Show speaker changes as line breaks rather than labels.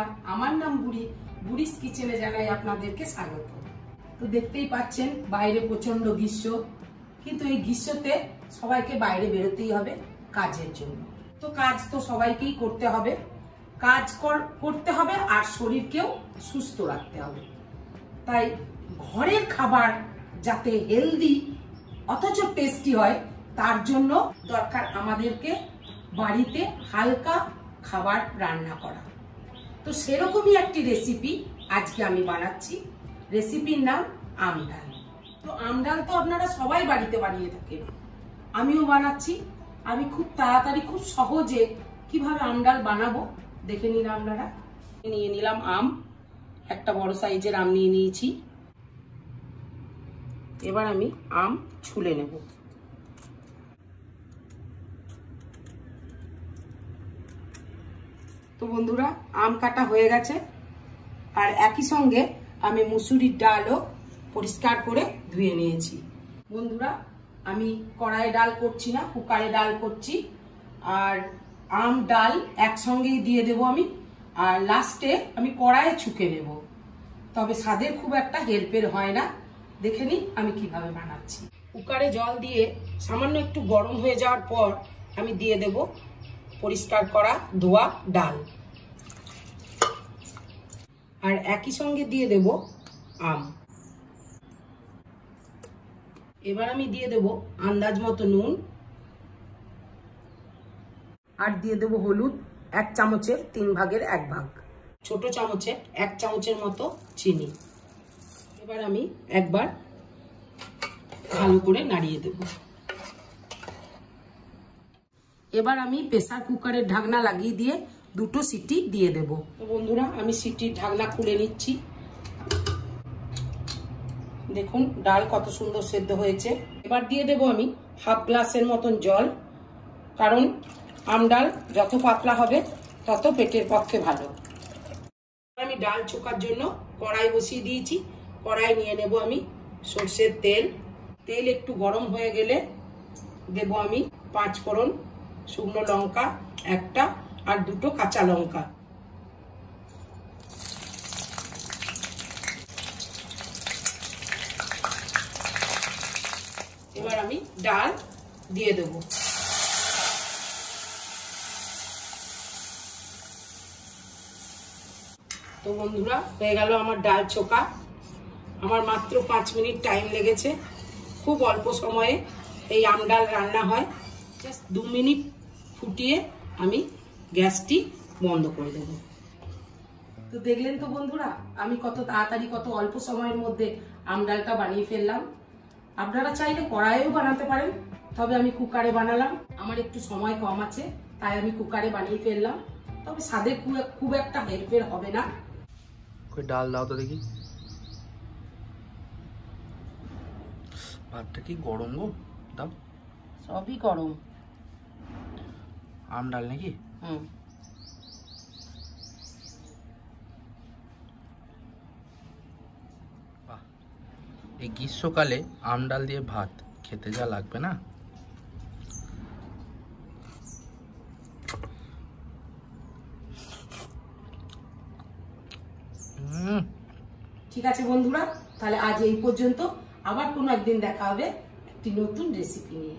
বন্ধুরা, আমার নাম বুড়ি। বুড়িস কিচেনে জানাই আপনাদেরকে স্বাগত। তো দেখতেই পাচ্ছেন বাইরে প্রচন্ড গ্রীষ্ম, কিন্তু এই গ্রীষ্মতে সবাইকে বাইরে বেরোতেই হবে কাজের জন্য। তো কাজ তো সবাইকেই করতে হবে, কাজ করতে হবে আর শরীরকেও সুস্থ রাখতে হবে। তাই ঘরের খাবার যাতে হেলদি অথচ টেস্টি হয়, তার জন্য দরকার আমাদেরকে বাড়িতে হালকা খাবার রান্না করা। তো সেরকমই একটি রেসিপি আজকে আমি বানাচ্ছি। রেসিপির নাম আম ডাল। তো আম ডাল তো আপনারা সবাই বাড়িতে বানিয়ে থাকেন, আমিও বানাচ্ছি। আমি খুব তাড়াতাড়ি খুব সহজে কিভাবে আম ডাল বানাবো দেখে নিন আপনারা। নিয়ে নিলাম আম, একটা বড় সাইজের আম নিয়ে নিয়েছি। এবার আমি আম ছুলে নেব। তো বন্ধুরা, আম কাটা হয়ে গেছে, আর একই সঙ্গে আমি মুসুরির ডালও পরিষ্কার করে ধুয়ে নিয়েছি। বন্ধুরা, আমি কড়াইয়ে ডাল করছি না, কুকারে ডাল করছি। আর আম ডাল একসঙ্গেই দিয়ে দেব আমি, আর লাস্টে আমি কড়াইয়ে ছুঁকে নেব। তবে স্বাদের খুব একটা হেরফের হয় না। দেখে নিন আমি কিভাবে বানাচ্ছি। কুকারে জল দিয়ে সামান্য একটু গরম হয়ে যাওয়ার পর আমি দিয়ে দেব পরিষ্কার করা ধোয়া ডাল, আর একই সঙ্গে দিয়ে দেব আম। এবার আমি দিয়ে দেব আন্দাজ মতো নুন, আর দিয়ে দেব হলুদ 1 চামচের 3 ভাগের 1 ভাগ, ছোট চামচে 1 চামচের মতো চিনি। এবার আমি একবার ভালো করে নাড়িয়ে দেব। এবার আমি প্রেসার কুকারের ঢাকনা লাগিয়ে দিয়ে 2টো সিটি দিয়ে দেব। তো বন্ধুরা, আমি সিটির ঢাকনা খুলে নিচ্ছি। দেখুন ডাল কত সুন্দর সেদ্ধ হয়েছে। এবার দিয়ে দেব আমি হাফ গ্লাসের মতন জল, কারণ আম ডাল যত পাতলা হবে তত পেটের পক্ষে ভালো। আমি ডাল চোকার জন্য কড়াই বসিয়ে দিয়েছি। কড়াই নিয়ে নেব আমি সরষের তেল। তেল একটু গরম হয়ে গেলে দেব আমি 5 ফোড়ন, শুকনো লঙ্কা 1টা আর 2টো কাঁচা লঙ্কা। এবার আমি ডাল দিয়ে দেব। তো বন্ধুরা, হয়ে গেল আমার ডাল চোকা। আমার মাত্র 5 মিনিট টাইম লেগেছে। খুব অল্প সময়ে এই আম ডাল রান্না হয়। জাস্ট 2 মিনিট ফুটিয়ে আমি গ্যাসটি বন্ধ করে দেব। তো দেখলেন তো বন্ধুরা, আমি কত তাড়াতাড়ি কত অল্প সময়ের মধ্যে আম ডালটা বানিয়ে ফেললাম। আপনারা চাইলে কড়াইয়েও বানাতে পারেন, তবে আমি কুকারে বানালাম। আমার একটু সময় কম আছে, তাই আমি কুকারে বানিয়ে ফেললাম। তবে স্বাদে খুব একটা হেরফের হবে না।
ওই ডাল দাও তো দেখি। ভাতটা কি গরম গো? দাও।
সবই গরম।
আম ডাল নাকি? বাহ, এই গ্রীষ্মকালে আম ডাল দিয়ে ভাত খেতে যা লাগবে না।
ঠিক আছে বন্ধুরা, তাহলে আজ এই পর্যন্ত। আবার কোনো একদিন দেখা হবে একটি নতুন রেসিপি নিয়ে।